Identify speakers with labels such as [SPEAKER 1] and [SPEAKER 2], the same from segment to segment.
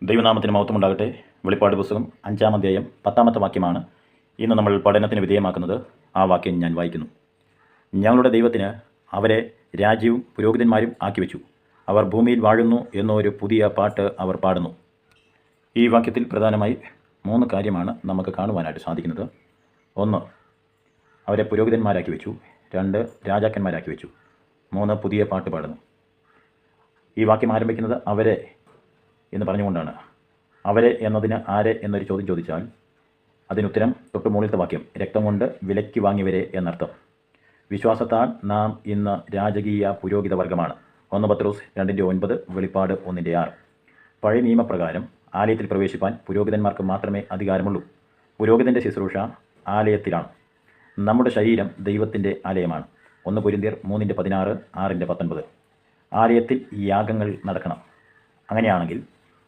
[SPEAKER 1] ദൈവനാമത്തിന് മഹത്വമുണ്ടാകട്ടെ. വെളിപ്പാട് പുസ്തകം 5-ാം അധ്യായം 10-ാമത്തെ വാക്യമാണ് ഇന്ന് നമ്മൾ പഠനത്തിന് വിധേയമാക്കുന്നത്. ആ വാക്യം ഞാൻ വായിക്കുന്നു. ഞങ്ങളുടെ ദൈവത്തിന് അവരെ രാജ്യവും പുരോഹിതന്മാരും ആക്കിവെച്ചു. അവർ ഭൂമിയിൽ വാഴുന്നു എന്നൊരു പുതിയ പാട്ട് അവർ പാടുന്നു. ഈ വാക്യത്തിൽ പ്രധാനമായി 3 കാര്യമാണ് നമുക്ക് കാണുവാനായിട്ട് സാധിക്കുന്നത്. 1, അവരെ പുരോഹിതന്മാരാക്കി വെച്ചു. 2, രാജാക്കന്മാരാക്കി വെച്ചു. 3, പുതിയ പാട്ട് പാടുന്നു. ഈ വാക്യം ആരംഭിക്കുന്നത് അവരെ എന്ന് പറഞ്ഞുകൊണ്ടാണ്. അവരെ എന്നതിന് ആരെ എന്നൊരു ചോദ്യം ചോദിച്ചാൽ അതിനുത്തരം തൊട്ട് മുകളിലത്തെ വാക്യം, രക്തം കൊണ്ട് വിലയ്ക്ക് വാങ്ങിയവരെ എന്നർത്ഥം. വിശ്വാസത്താൽ നാം ഇന്ന് രാജകീയ പുരോഹിത വർഗമാണ്. 1 പത്രോസ് 2:9, വെളിപ്പാട് 1:6. പഴയ നിയമപ്രകാരം ആലയത്തിൽ പ്രവേശിപ്പാൻ പുരോഹിതന്മാർക്ക് മാത്രമേ അധികാരമുള്ളൂ. പുരോഹിതൻ്റെ ശുശ്രൂഷ ആലയത്തിലാണ്. നമ്മുടെ ശരീരം ദൈവത്തിൻ്റെ ആലയമാണ്. 1 കൊരിന്ത്യർ 3:16, 6:19. ആലയത്തിൽ യാഗങ്ങൾ നടക്കണം. അങ്ങനെയാണെങ്കിൽ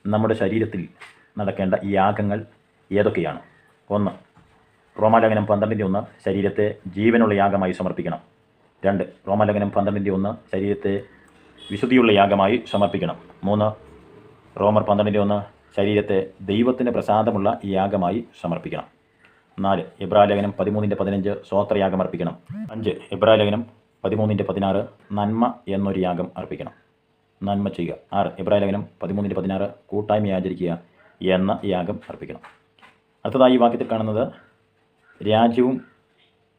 [SPEAKER 1] നമ്മുടെ ശരീരത്തിൽ നടക്കേണ്ട യാഗങ്ങൾ ഏതൊക്കെയാണ്? 1, റോമാലേഖനം 12:1, ശരീരത്തെ ജീവനുള്ള യാഗമായി സമർപ്പിക്കണം. 2, റോമാലേഖനം 12:1, ശരീരത്തെ വിശുദ്ധിയുള്ള യാഗമായി സമർപ്പിക്കണം. 3, റോമർ 12:1, ശരീരത്തെ ദൈവത്തിന് പ്രസാദമുള്ള യാഗമായി സമർപ്പിക്കണം. 4, എബ്രായലേഖനം 13:15, സ്വോത്രയാഗം അർപ്പിക്കണം. 5, എബ്രായലേഖനം 13:16, നന്മ എന്നൊരു യാഗം അർപ്പിക്കണം, നന്മ ചെയ്യുക. 6, എബ്രായലേഖനം 13:16, കൂട്ടായ്മ ആചരിക്കുക എന്ന യാഗം അർപ്പിക്കണം. അടുത്തതായി ഈ വാക്യത്തിൽ കാണുന്നത് രാജ്യവും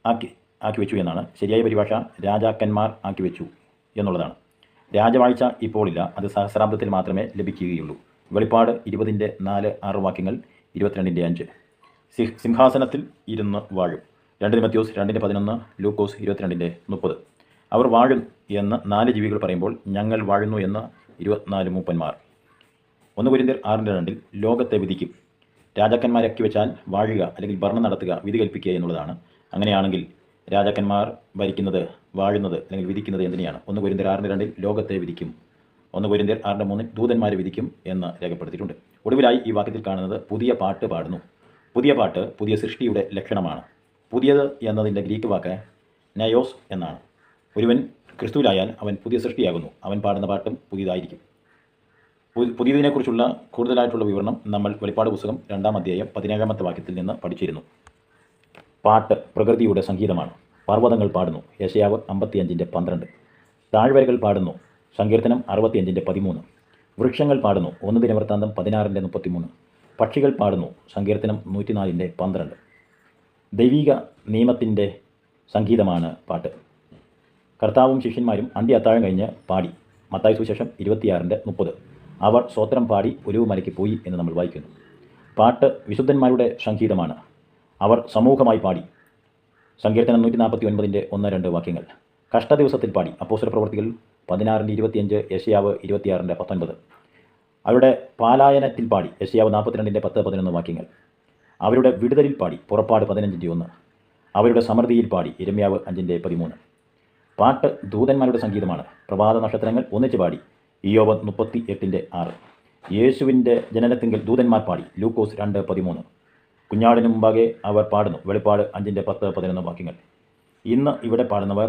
[SPEAKER 1] ആക്കി വെച്ചു എന്നാണ്. ശരിയായ പരിഭാഷ രാജാക്കന്മാർ ആക്കി വെച്ചു എന്നുള്ളതാണ്. രാജവാഴ്ച ഇപ്പോൾ ഇല്ല, അത് സഹസ്രാബ്ദത്തിൽ മാത്രമേ ലഭിക്കുകയുള്ളൂ. വെളിപ്പാട് 20:4, 6 വാക്യങ്ങൾ, 22:5. സിംഹാസനത്തിൽ ഇരുന്ന് വാഴും. 2 തിമോഥെയോസ് 2:11, ലൂക്കോസ് 22:30. അവർ വാഴും എന്ന് 4 ജീവികൾ പറയുമ്പോൾ ഞങ്ങൾ വാഴുന്നു എന്ന് 24 മൂപ്പന്മാർ. 1 കൊരിന്ത്യർ 6:2, ലോകത്തെ വിധിക്കും. രാജാക്കന്മാരാക്കി വെച്ചാൽ വാഴുക അല്ലെങ്കിൽ ഭരണം നടത്തുക, വിധി കൽപ്പിക്കുക എന്നുള്ളതാണ്. അങ്ങനെയാണെങ്കിൽ രാജാക്കന്മാർ ഭരിക്കുന്നത്, വാഴുന്നത് അല്ലെങ്കിൽ വിധിക്കുന്നത് എന്തിനെയാണ്? 1 കൊരിന്ത്യർ 6:2, ലോകത്തെ വിധിക്കും. 1 കൊരിന്ത്യർ 6:3, ദൂതന്മാരെ വിധിക്കും എന്ന് രേഖപ്പെടുത്തിയിട്ടുണ്ട്. ഒടുവിലായി ഈ വാക്യത്തിൽ കാണുന്നത് പുതിയ പാട്ട് പാടുന്നു. പുതിയ പാട്ട് പുതിയ സൃഷ്ടിയുടെ ലക്ഷണമാണ്. പുതിയത് എന്നതിൻ്റെ ഗ്രീക്ക് വാക്ക് നയോസ് എന്നാണ്. ഒരുവൻ ക്രിസ്തുവിലായാൽ അവൻ പുതിയ സൃഷ്ടിയാകുന്നു. അവൻ പാടുന്ന പാട്ടും പുതിയതായിരിക്കും. പുതിയതിനെക്കുറിച്ചുള്ള കൂടുതലായിട്ടുള്ള വിവരണം നമ്മൾ വെളിപ്പാട് പുസ്തകം 2-ാം അധ്യായം 17-ാമത്തെ വാക്യത്തിൽ നിന്ന് പഠിച്ചിരുന്നു. പാട്ട് പ്രകൃതിയുടെ സംഗീതമാണ്. പർവ്വതങ്ങൾ പാടുന്നു. യെശയ്യാവ് 55:12. താഴ്വരകൾ പാടുന്നു. സങ്കീർത്തനം 65:13. വൃക്ഷങ്ങൾ പാടുന്നു. 1 ദിനവൃത്താന്തം 16:33. പക്ഷികൾ പാടുന്നു. സങ്കീർത്തനം 104:12. ദൈവിക നിയമത്തിൻ്റെ സംഗീതമാണ് പാട്ട്. കർത്താവും ശിഷ്യന്മാരും അന്ത്യ അത്താഴം കഴിഞ്ഞ് പാടി. മത്തായി സുവിശേഷം 26:30. അവർ സ്വോത്രം പാടി ഒരു മലയ്ക്ക് പോയി എന്ന് നമ്മൾ വായിക്കുന്നു. പാട്ട് വിശുദ്ധന്മാരുടെ സംഗീതമാണ്. അവർ സമൂഹമായി പാടി. സങ്കീർത്തനം 149:1-2 വാക്യങ്ങൾ. കഷ്ടദിവസത്തിൽ പാടി. അപ്പോസ്തല പ്രവൃത്തികൾ 16:25, യെശയ്യാവ് 26:19. അവരുടെ പാലായനത്തിൽ പാടി. യെശയ്യാവ് 42:10-11 വാക്യങ്ങൾ. അവരുടെ വിടുതലിൽ പാടി. പുറപ്പാട് 15:1. അവരുടെ സമൃദ്ധിയിൽ പാടി. യിരെമ്യാവ് 5:13. പാട്ട് ദൂതന്മാരുടെ സംഗീതമാണ്. പ്രഭാത നക്ഷത്രങ്ങൾ ഒന്നിച്ച് പാടി. ഇയ്യോബ് 38:6. യേശുവിൻ്റെ ജനനത്തിങ്കൽ ദൂതന്മാർ പാടി. ലൂക്കോസ് 2:13. കുഞ്ഞാടിന് മുമ്പാകെ അവർ പാടുന്നു. വെളിപ്പാട് 5:10-11 വാക്യങ്ങൾ. ഇന്ന് ഇവിടെ പാടുന്നവർ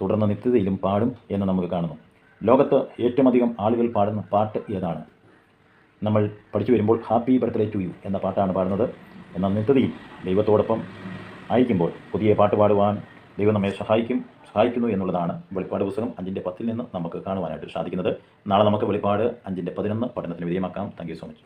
[SPEAKER 1] തുടർന്ന് നിത്യതയിലും പാടും എന്ന് നമുക്ക് കാണുന്നു. ലോകത്ത് ഏറ്റവും അധികം ആളുകൾ പാടുന്ന പാട്ട് ഏതാണ്? നമ്മൾ പഠിച്ചു വരുമ്പോൾ ഹാപ്പി ബർത്ത്ഡേ ടു യു എന്ന പാട്ടാണ് പാടുന്നത്. എന്നാൽ നിത്യതയിൽ ദൈവത്തോടൊപ്പം ആയിരിക്കുമ്പോൾ പുതിയ പാട്ട് പാടുവാൻ ദൈവം നമ്മെ സഹായിക്കുന്നു എന്നുള്ളതാണ് വെളിപ്പാട് പുസ്തകം 5:10 നിന്ന് നമുക്ക് കാണുവാനായിട്ട് സാധിക്കുന്നത്. നാളെ നമുക്ക് വെളിപ്പാട് 5:11 പഠനത്തിന് വിധേയമാക്കാം. Thank you so much.